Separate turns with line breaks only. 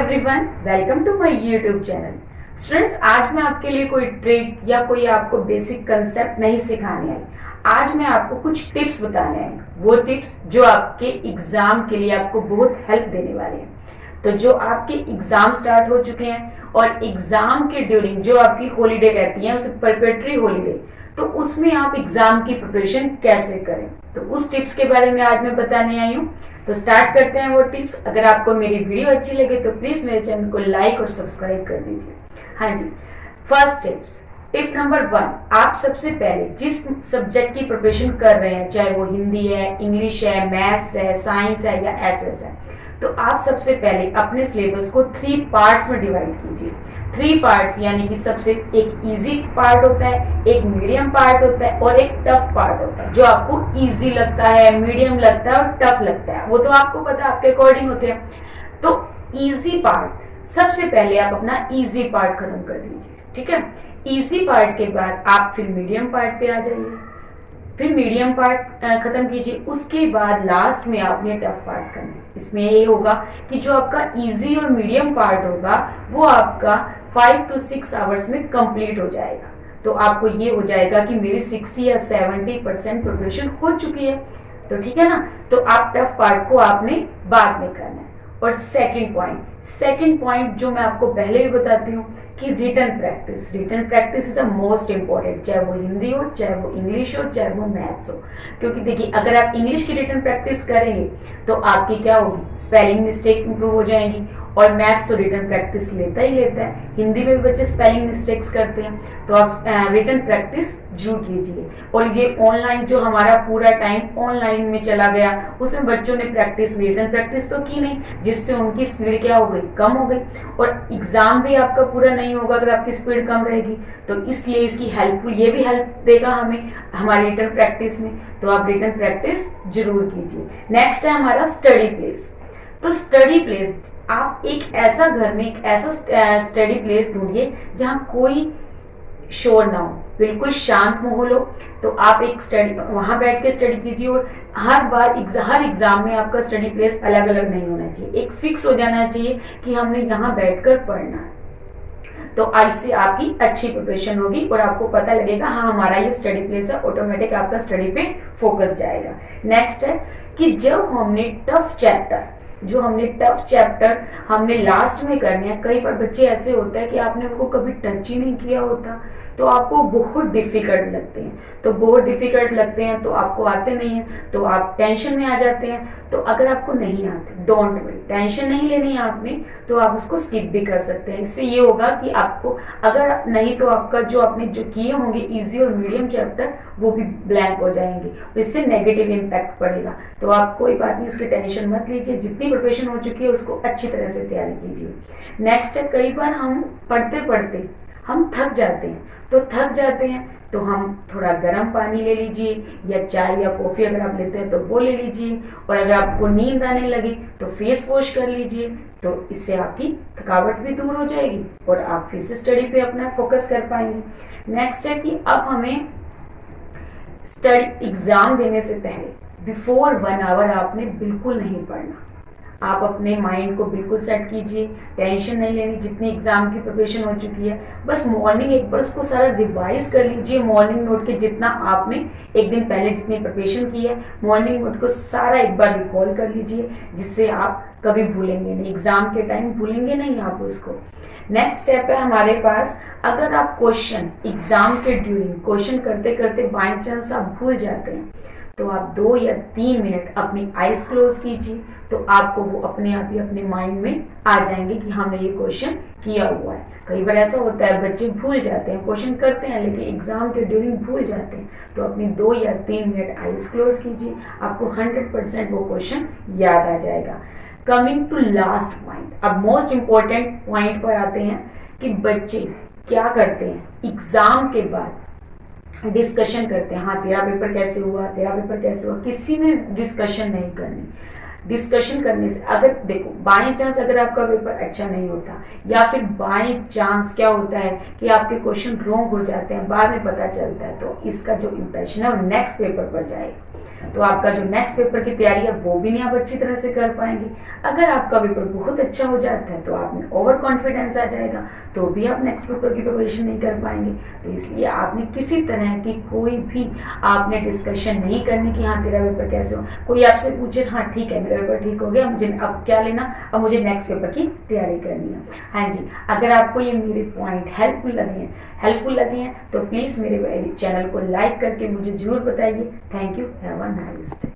Everyone, welcome to my YouTube channel. Students, आज मैं आपके लिए कोई ट्रिक या कोई आपको बेसिक कंसेप्ट नहीं सिखाने आई। आज मैं आपको कुछ टिप्स बताने आई, वो टिप्स जो आपके एग्जाम के लिए आपको बहुत हेल्प देने वाले हैं। तो जो आपके एग्जाम स्टार्ट हो चुके हैं और एग्जाम के ड्यूरिंग जो आपकी हॉलीडे रहती है, उसे प्रिपरेटरी हॉलीडे, तो उसमें आप एग्जाम की प्रिपरेशन कैसे करें, तो उस टिप्स के बारे में आज मैं बताने आई हूँ। तो स्टार्ट करते हैं वो टिप्स। अगर आपको मेरी वीडियो अच्छी लगे तो प्लीज मेरे चैनल को लाइक और सब्सक्राइब कर दीजिए। हाँ जी, फर्स्ट टिप्स, टिप नंबर 1, आप सबसे पहले जिस सब्जेक्ट की प्रिपरेशन कर रहे हैं, चाहे वो हिंदी है, इंग्लिश है, मैथ्स है, साइंस है या एसएस है, तो आप सबसे पहले अपने सिलेबस को 3 पार्ट्स में डिवाइड कीजिए। 3 पार्ट्स यानी कि सबसे एक इजी पार्ट होता है, एक मीडियम पार्ट होता है और एक टफ पार्ट होता है। जो आपको इजी लगता है, मीडियम लगता है और टफ लगता है, वो तो आपको पता है, आपके अकॉर्डिंग होते हैं। तो इजी पार्ट, सबसे पहले आप अपना इजी पार्ट खत्म कर दीजिए, ठीक है। इजी पार्ट के बाद आप फिर मीडियम पार्ट पे आ जाइए, फिर मीडियम पार्ट खत्म कीजिए। उसके बाद लास्ट में आपने टफ पार्ट करना है। इसमें ये होगा कि जो आपका इजी और मीडियम पार्ट होगा वो आपका 5 to 6 आवर्स में कंप्लीट हो जाएगा। तो आपको ये हो जाएगा कि मेरी 60 या 70% प्रिपरेशन हो चुकी है, तो ठीक है ना। तो आप टफ पार्ट को आपने बाद में करना है। और सेकंड पॉइंट जो मैं आपको पहले ही बताती हूँ कि written practice is the most important, चाहे वो हिंदी हो, चाहे वो इंग्लिश हो, चाहे वो मैथ्स हो। क्योंकि देखिए, अगर आप इंग्लिश की रिटन प्रैक्टिस करेंगे तो आपकी क्या होगी, स्पेलिंग मिस्टेक इंप्रूव हो जाएंगी। और मैथ्स तो रिटन प्रैक्टिस लेता ही लेता है, हिंदी में भी बच्चे स्पेलिंग मिस्टेक्स करते हैं, तो आप रिटन प्रैक्टिस जरूर कीजिए। और ये ऑनलाइन जो हमारा पूरा टाइम ऑनलाइन में चला गया, उसमें बच्चों ने रिटन प्रैक्टिस तो की नहीं, जिससे उनकी स्पीड क्या हो गई, कम हो गई। और एग्जाम भी आपका पूरा नहीं होगा अगर आपकी स्पीड कम रहेगी। तो इसलिए इसकी हेल्पफुल, ये भी हेल्प देगा हमें हमारी रिटन प्रैक्टिस में। तो आप रिटन प्रैक्टिस जरूर कीजिए। नेक्स्ट है हमारा स्टडी प्लेस। तो स्टडी प्लेस, आप एक ऐसा घर में एक ऐसा स्टडी प्लेस ढूंढिए जहां कोई शोर ना हो, बिल्कुल शांत माहौल हो। तो आप एक स्टडी वहां बैठ के स्टडी कीजिए। और हर एग्जाम में आपका स्टडी प्लेस अलग अलग नहीं होना चाहिए, एक फिक्स हो जाना चाहिए कि हमने यहाँ बैठकर पढ़ना है। तो इससे आपकी अच्छी प्रिपरेशन होगी और आपको पता लगेगा हाँ हमारा ये स्टडी प्लेस है, ऑटोमेटिक आपका स्टडी पे फोकस जाएगा। नेक्स्ट है कि जब हमने टफ चैप्टर हमने लास्ट में करने हैं। कई बार बच्चे ऐसे होते हैं कि आपने उनको कभी टच ही नहीं किया होता, तो आपको बहुत डिफिकल्ट लगते हैं, तो आपको आते नहीं हैं, तो आप टेंशन में आ जाते हैं। तो अगर आपको नहीं आते, डोंट वरी, टेंशन नहीं लेनी है आपने, तो आप उसको स्किप भी कर सकते हैं। इससे ये होगा कि आपको अगर नहीं तो आपका जो आपने जो किए होंगे इजी और मीडियम चैप्टर, वो भी ब्लैंक हो जाएंगे, इससे नेगेटिव इम्पैक्ट पड़ेगा। तो आप कोई बात नहीं, उसकी टेंशन मत लीजिए, जितनी प्रिपरेशन हो चुकी है उसको अच्छी तरह से तैयारी कीजिए। नेक्स्ट है, कई बार हम पढ़ते पढ़ते हम थक जाते हैं, तो हम थोड़ा गर्म पानी ले लीजिए, या चाय या कॉफी अगर आप लेते हैं तो वो ले लीजिए। और अगर आपको नींद आने लगे तो फेस वॉश कर लीजिए, तो इससे आपकी थकावट भी दूर हो जाएगी और आप फिर से स्टडी पे अपना फोकस कर पाएंगे। नेक्स्ट है कि अब हमें एग्जाम देने से पहले बिफोर 1 आवर आपने बिल्कुल नहीं पढ़ना। आप अपने माइंड को बिल्कुल सेट कीजिए, टेंशन नहीं लेनी। जितनी एग्जाम की प्रिपरेशन हो चुकी है, बस मॉर्निंग एक बार उसको सारा रिवाइज कर लीजिए। मॉर्निंग नोट के जितना आपने एक दिन पहले जितनी प्रिपरेशन की है, मॉर्निंग नोट को सारा एक बार रिकॉल कर लीजिए, जिससे आप कभी भूलेंगे नहीं, एग्जाम के टाइम भूलेंगे नहीं आप उसको। नेक्स्ट स्टेप है हमारे पास, अगर आप क्वेश्चन एग्जाम के ड्यूरिंग क्वेश्चन करते करते बाय चांस आप भूल जाते हैं, तो आप 2 या 3 मिनट अपनी आईज क्लोज कीजिए, तो आपको वो अपने आप ही अपने माइंड में आ जाएंगे कि हमने ये क्वेश्चन किया हुआ है। कई बार ऐसा होता है बच्चे भूल जाते हैं, क्वेश्चन करते हैं लेकिन एग्जाम के ड्यूरिंग भूल जाते हैं, तो अपनी 2 या 3 मिनट आईज क्लोज कीजिए, आपको 100% वो क्वेश्चन याद आ जाएगा। कमिंग टू लास्ट पॉइंट, अब मोस्ट इंपॉर्टेंट पॉइंट पर आते हैं कि बच्चे क्या करते हैं एग्जाम के बाद, डिस्कशन करते हैं। हाँ तेरा पेपर कैसे हुआ, किसी ने डिस्कशन नहीं करनी। डिस्कशन करने से, अगर देखो बाय चांस अगर आपका पेपर अच्छा नहीं होता या फिर बाय चांस क्या होता है कि आपके क्वेश्चन रॉन्ग हो जाते हैं, बाद में पता चलता है, तो इसका जो इंप्रेशन है वो नेक्स्ट पेपर पर जाएगा, तो आपका जो नेक्स्ट पेपर की तैयारी है वो भी नहीं आप अच्छी तरह से कर पाएंगे। अगर आपका पेपर बहुत अच्छा हो जाता है तो आप में ओवर कॉन्फिडेंस आ जाएगा, तो भी आप नेक्स्ट पेपर की प्रिपरेशन नहीं कर पाएंगे। तो इसलिए आपने किसी तरह की कोई भी आपने डिस्कशन नहीं करनी कि हाँ तेरा पेपर कैसे हो, कोई आपसे पूछे हाँ ठीक है मेरा पेपर ठीक हो गया, मुझे अब क्या लेना, अब मुझे नेक्स्ट पेपर की तैयारी करनी है। हाँ जी, अगर आपको ये मेरे पॉइंट हेल्पफुल लगे हैं तो प्लीज़ मेरे चैनल को लाइक करके मुझे जरूर बताइए। Thank you, have a nice day.